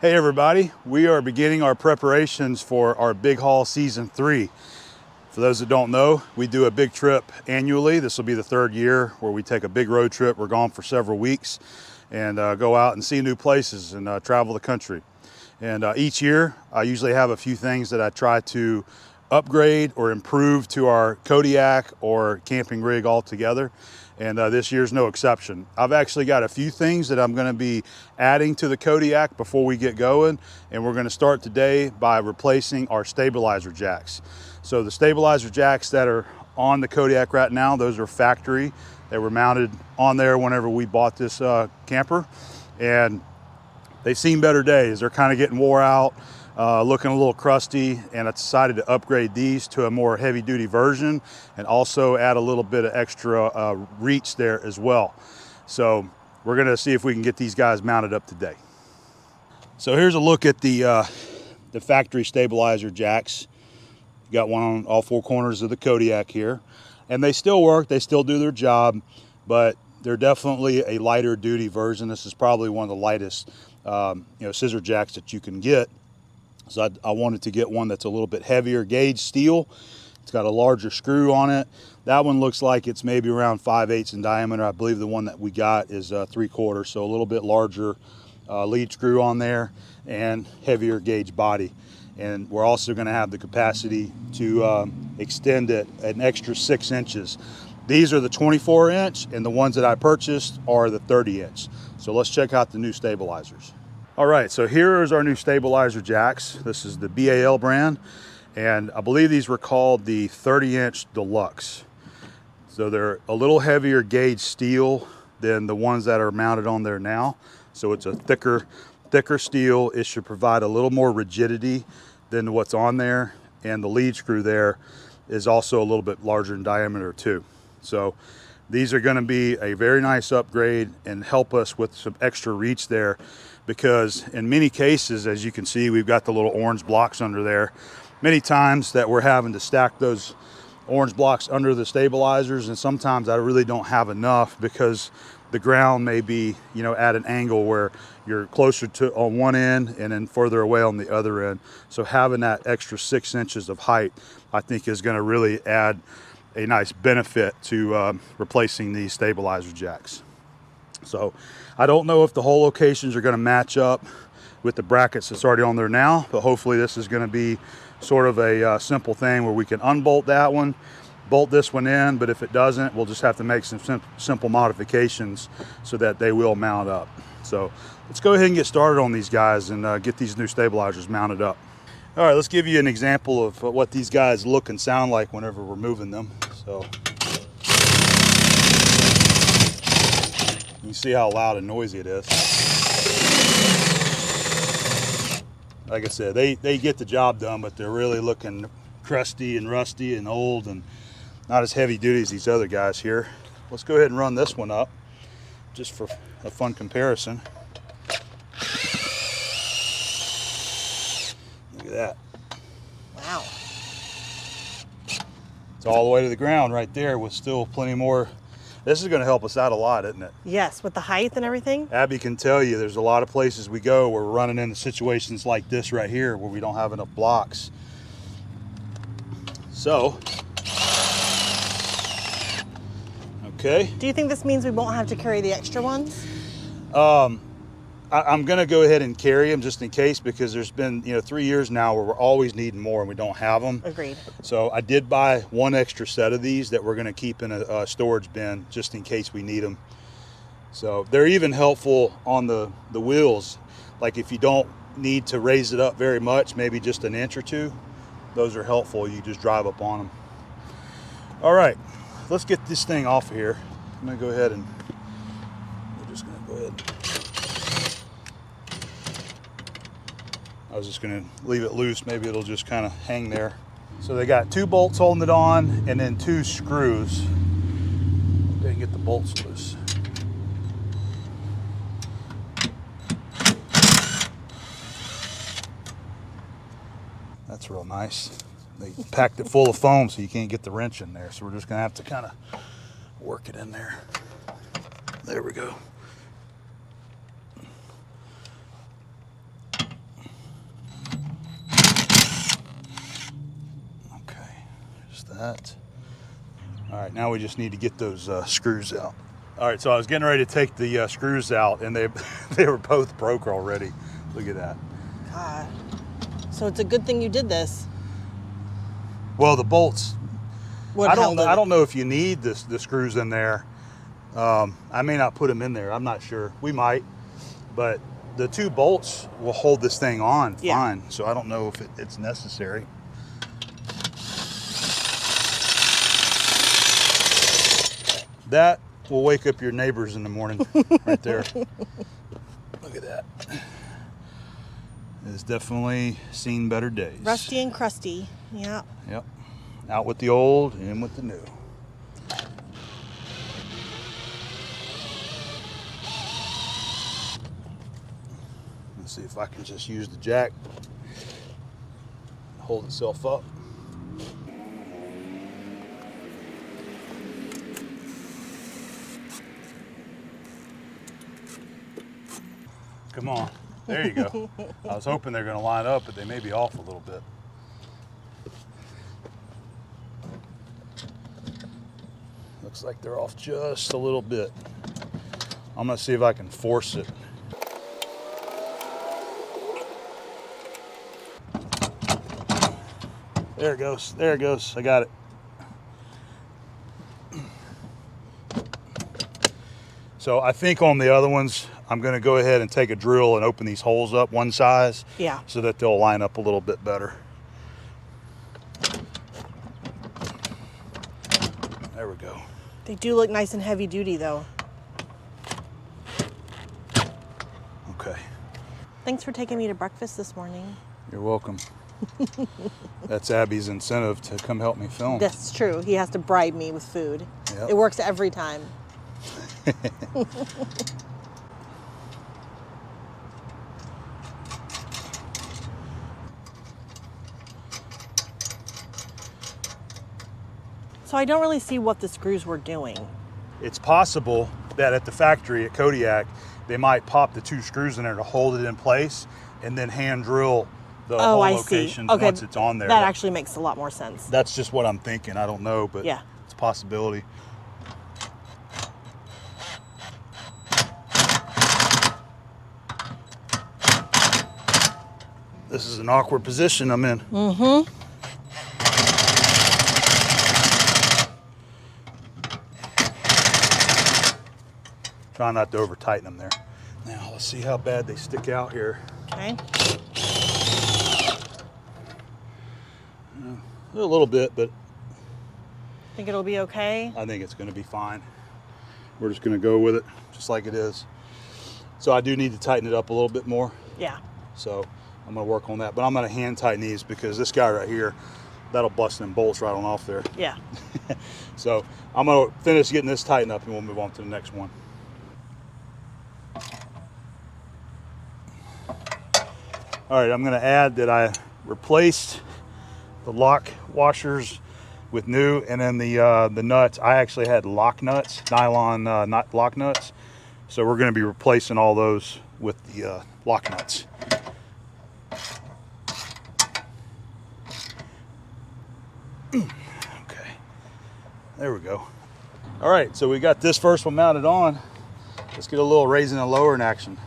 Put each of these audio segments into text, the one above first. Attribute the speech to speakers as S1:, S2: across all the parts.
S1: Hey everybody, we are beginning our preparations for our Big Haul Season 3. For those that don't know, we do a big trip annually. This will be the third year where we take a big road trip. We're gone for several weeks and go out and see new places and travel the country. And each year, I usually have a few things that I try to upgrade or improve to our Kodiak or camping rig altogether. And this year's no exception. I've actually got a few things that I'm going to be adding to the Kodiak before we get going. And we're going to start today by replacing our stabilizer jacks. So the stabilizer jacks that are on the Kodiak right now, those are factory. They were mounted on there whenever we bought this camper. And they've seen better days. They're kind of getting wore out, looking a little crusty, and I decided to upgrade these to a more heavy-duty version and also add a little bit of extra reach there as well. So we're gonna see if we can get these guys mounted up today. So here's a look at the factory stabilizer jacks. Got one on all four corners of the Kodiak here, and they still work, they still do their job, but they're definitely a lighter duty version. This is probably one of the lightest scissor jacks that you can get. So I wanted to get one that's a little bit heavier gauge steel. It's got a larger screw on it. That one looks like it's maybe around 5/8 in diameter. I believe the one that we got is 3/4, so a little bit larger lead screw on there and heavier gauge body. And we're also going to have the capacity to extend it an extra 6 inches. These are the 24-inch, and the ones that I purchased are the 30-inch. So let's check out the new stabilizers. All right, so here is our new stabilizer jacks. This is the BAL brand, and I believe these were called the 30-inch Deluxe. So they're a little heavier gauge steel than the ones that are mounted on there now. So it's a thicker steel. It should provide a little more rigidity than what's on there, and the lead screw there is also a little bit larger in diameter too. So these are going to be a very nice upgrade and help us with some extra reach there, because in many cases, as you can see, we've got the little orange blocks under there. Many times that we're having to stack those orange blocks under the stabilizers, and sometimes I really don't have enough because the ground may be, at an angle where you're closer to on one end and then further away on the other end. So having that extra 6 inches of height, I think, is going to really add a nice benefit to replacing these stabilizer jacks. So I don't know if the hole locations are going to match up with the brackets that's already on there now, but hopefully this is going to be sort of a simple thing where we can unbolt that one, bolt this one in, but if it doesn't, we'll just have to make some simple modifications so that they will mount up. So let's go ahead and get started on these guys and get these new stabilizers mounted up. All right, let's give you an example of what these guys look and sound like whenever we're moving them. So you see how loud and noisy it is. Like I said, they get the job done, but they're really looking crusty and rusty and old and not as heavy duty as these other guys here. Let's go ahead and run this one up just for a fun comparison. Look at that.
S2: Wow.
S1: It's all the way to the ground right there with still plenty more. This is going to help us out a lot, isn't it?
S2: Yes, with the height and everything.
S1: Abby can tell you there's a lot of places we go where we're running into situations like this right here where we don't have enough blocks. So, okay.
S2: Do you think this means we won't have to carry the extra ones?
S1: I'm going to go ahead and carry them just in case, because there's been 3 years now where we're always needing more and we don't have them.
S2: Agreed.
S1: So I did buy one extra set of these that we're going to keep in a storage bin just in case we need them. So they're even helpful on the wheels. Like if you don't need to raise it up very much, maybe just an inch or two, those are helpful. You just drive up on them. All right, let's get this thing off of here. I'm going to go ahead and we're just going to go ahead. I was just going to leave it loose. Maybe it'll just kind of hang there. So they got 2 bolts holding it on and then 2 screws. They can get the bolts loose. That's real nice. They packed it full of foam so you can't get the wrench in there. So we're just going to have to kind of work it in there. There we go. that. All right, now we just need to get those screws out. All right, so I was getting ready to take the screws out, and they they were both broke already. Look at that.
S2: God. So it's a good thing you did this.
S1: Well, the bolts. I don't
S2: Held
S1: know if you need the screws in there. I may not put them in there. I'm not sure. We might, but the 2 bolts will hold this thing on fine. So I don't know if it's necessary. That will wake up your neighbors in the morning, right there. Look at that. It's definitely seen better days.
S2: Rusty and crusty. Yeah.
S1: Yep. Out with the old, in with the new. Let's see if I can just use the jack, hold itself up. Come on. There you go. I was hoping they're going to line up, but they may be off a little bit. Looks like they're off just a little bit. I'm going to see if I can force it. There it goes. There it goes. I got it. So I think on the other ones, I'm going to go ahead and take a drill and open these holes up one size.
S2: Yeah.
S1: So that they'll line up a little bit better. There we go.
S2: They do look nice and heavy duty though.
S1: Okay.
S2: Thanks for taking me to breakfast this morning.
S1: You're welcome. That's Abby's incentive to come help me film.
S2: That's true. He has to bribe me with food.
S1: Yep.
S2: It works every time. So I don't really see what the screws were doing.
S1: It's possible that at the factory at Kodiak, they might pop the 2 screws in there to hold it in place and then hand drill the hole locations once it's on there.
S2: That actually makes a lot more sense.
S1: That's just what I'm thinking. I don't know, but
S2: yeah,
S1: it's a possibility. This is an awkward position I'm in.
S2: Mm-hmm.
S1: Try not to over tighten them there. Now let's see how bad they stick out here.
S2: Okay.
S1: A little bit, but
S2: Think it'll be okay?
S1: I think it's going to be fine. We're just going to go with it just like it is. So I do need to tighten it up a little bit more.
S2: Yeah.
S1: So I'm going to work on that, but I'm going to hand tighten these because this guy right here, that'll bust them bolts right on off there.
S2: Yeah.
S1: So I'm going to finish getting this tightened up and we'll move on to the next one. All right, I'm going to add that I replaced the lock washers with new, and then the nuts. I actually had lock nuts, nylon not lock nuts. So we're going to be replacing all those with the lock nuts. Okay, there we go. All right, so we got this first one mounted on. Let's get a little raising and lowering action.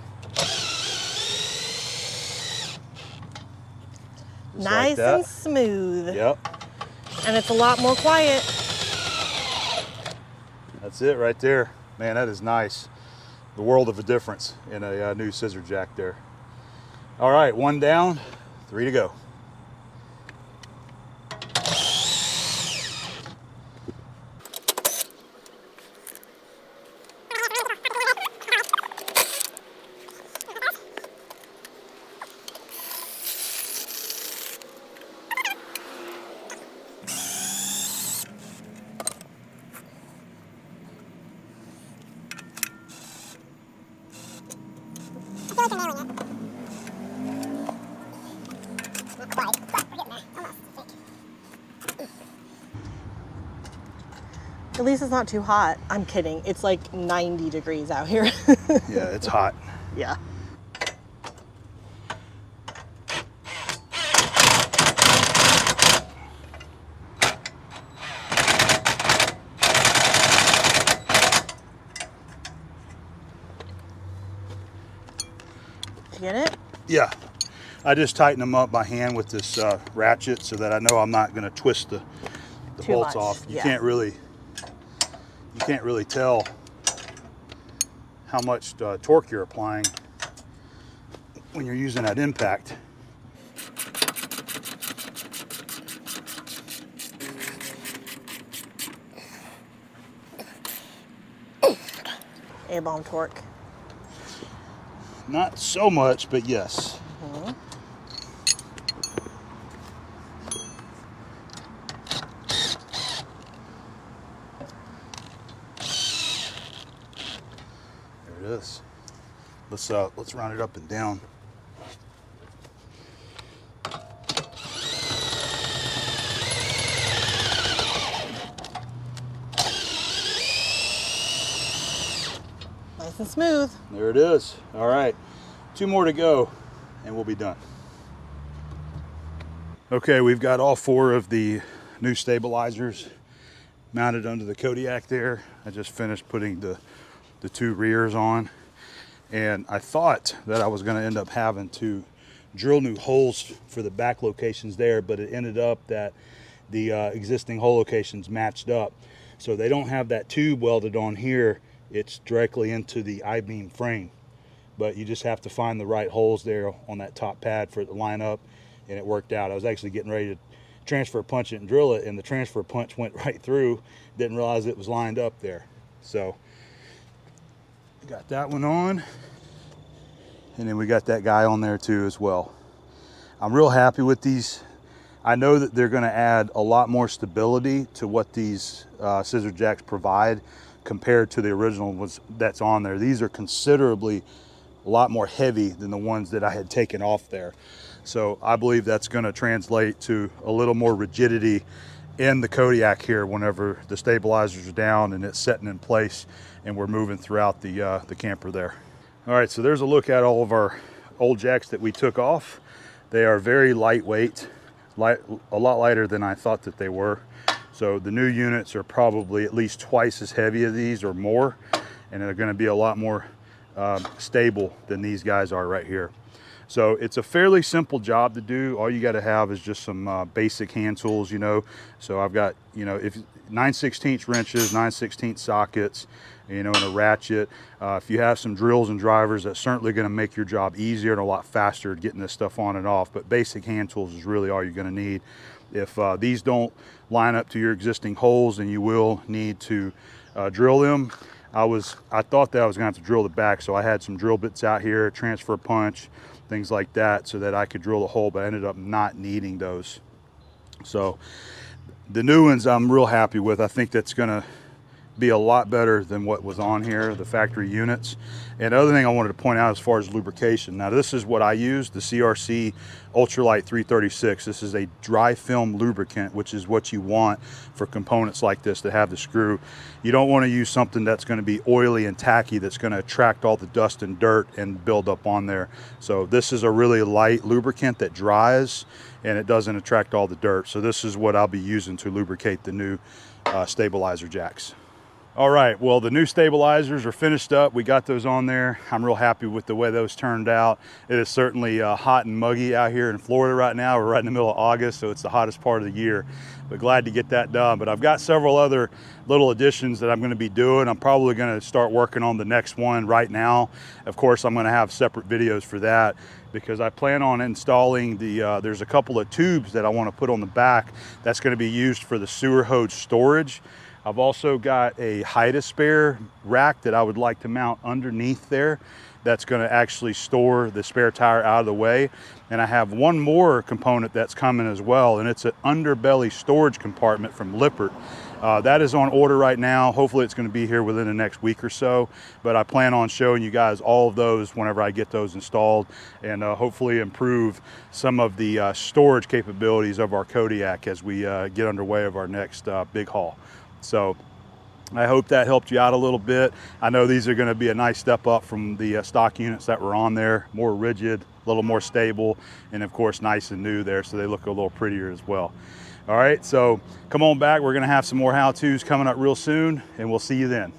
S1: Just
S2: nice
S1: like
S2: and smooth.
S1: Yep.
S2: And it's a lot more quiet.
S1: That's it right there. Man, that is nice. The world of a difference in a new scissor jack there. All right, 1 down, 3 to go.
S2: At least it's not too hot. I'm kidding. It's like 90 degrees out here.
S1: Yeah, it's hot.
S2: Yeah. you get it?
S1: Yeah. I just tighten them up by hand with this ratchet so that I know I'm not going to twist the bolts off. You can't really tell how much torque you're applying when you're using that impact.
S2: A-bomb torque.
S1: Not so much, but yes. There it is. Let's round it up and down.
S2: Nice and smooth.
S1: There it is. All right, 2 more to go and we'll be done. Okay, we've got all 4 of the new stabilizers mounted under the Kodiak there. I just finished putting the 2 rears on, and I thought that I was going to end up having to drill new holes for the back locations there, but it ended up that the existing hole locations matched up. So they don't have that tube welded on here. It's directly into the I-beam frame, but you just have to find the right holes there on that top pad for it to line up, and it worked out. I was actually getting ready to transfer punch it and drill it, and the transfer punch went right through. Didn't realize it was lined up there. So got that one on, and then we got that guy on there too as well. I'm real happy with these. I know that they're going to add a lot more stability to what these scissor jacks provide compared to the original ones that's on there. These are considerably a lot more heavy than the ones that I had taken off there. So I believe that's going to translate to a little more rigidity in the Kodiak here whenever the stabilizers are down and it's setting in place and we're moving throughout the camper there. All right, so there's a look at all of our old jacks that we took off. They are very lightweight, a lot lighter than I thought that they were. So the new units are probably at least twice as heavy as these or more, and they're going to be a lot more stable than these guys are right here. So it's a fairly simple job to do. All you got to have is just some basic hand tools, you know. So I've got, you know, if 9/16 wrenches, 9/16 sockets, you know, and a ratchet. If you have some drills and drivers, that's certainly going to make your job easier and a lot faster getting this stuff on and off. But basic hand tools is really all you're going to need. If these don't line up to your existing holes, then you will need to drill them. I thought that I was going to have to drill the back, so I had some drill bits out here, transfer punch, things like that, so that I could drill the hole, but I ended up not needing those. So the new ones I'm real happy with. I think that's going to be a lot better than what was on here, the factory units. And the other thing I wanted to point out as far as lubrication, now this is what I use, the CRC Ultralight 336. This is a dry film lubricant, which is what you want for components like this that have the screw. You don't want to use something that's going to be oily and tacky, that's going to attract all the dust and dirt and build up on there. So this is a really light lubricant that dries and it doesn't attract all the dirt. So this is what I'll be using to lubricate the new stabilizer jacks. All right, well, the new stabilizers are finished up. We got those on there. I'm real happy with the way those turned out. It is certainly hot and muggy out here in Florida right now. We're right in the middle of August, so it's the hottest part of the year. But glad to get that done. But I've got several other little additions that I'm going to be doing. I'm probably going to start working on the next one right now. Of course, I'm going to have separate videos for that because I plan on installing there's a couple of tubes that I want to put on the back that's going to be used for the sewer hose storage. I've also got a hide-a-spare rack that I would like to mount underneath there that's going to actually store the spare tire out of the way. And I have one more component that's coming as well, and it's an underbelly storage compartment from Lippert. That is on order right now. Hopefully it's going to be here within the next week or so, but I plan on showing you guys all of those whenever I get those installed, and hopefully improve some of the storage capabilities of our Kodiak as we get underway of our next big haul. So I hope that helped you out a little bit. I know these are going to be a nice step up from the stock units that were on there, more rigid, a little more stable, and of course nice and new there, so they look a little prettier as well. All right, so come on back. We're going to have some more how-tos coming up real soon, and we'll see you then.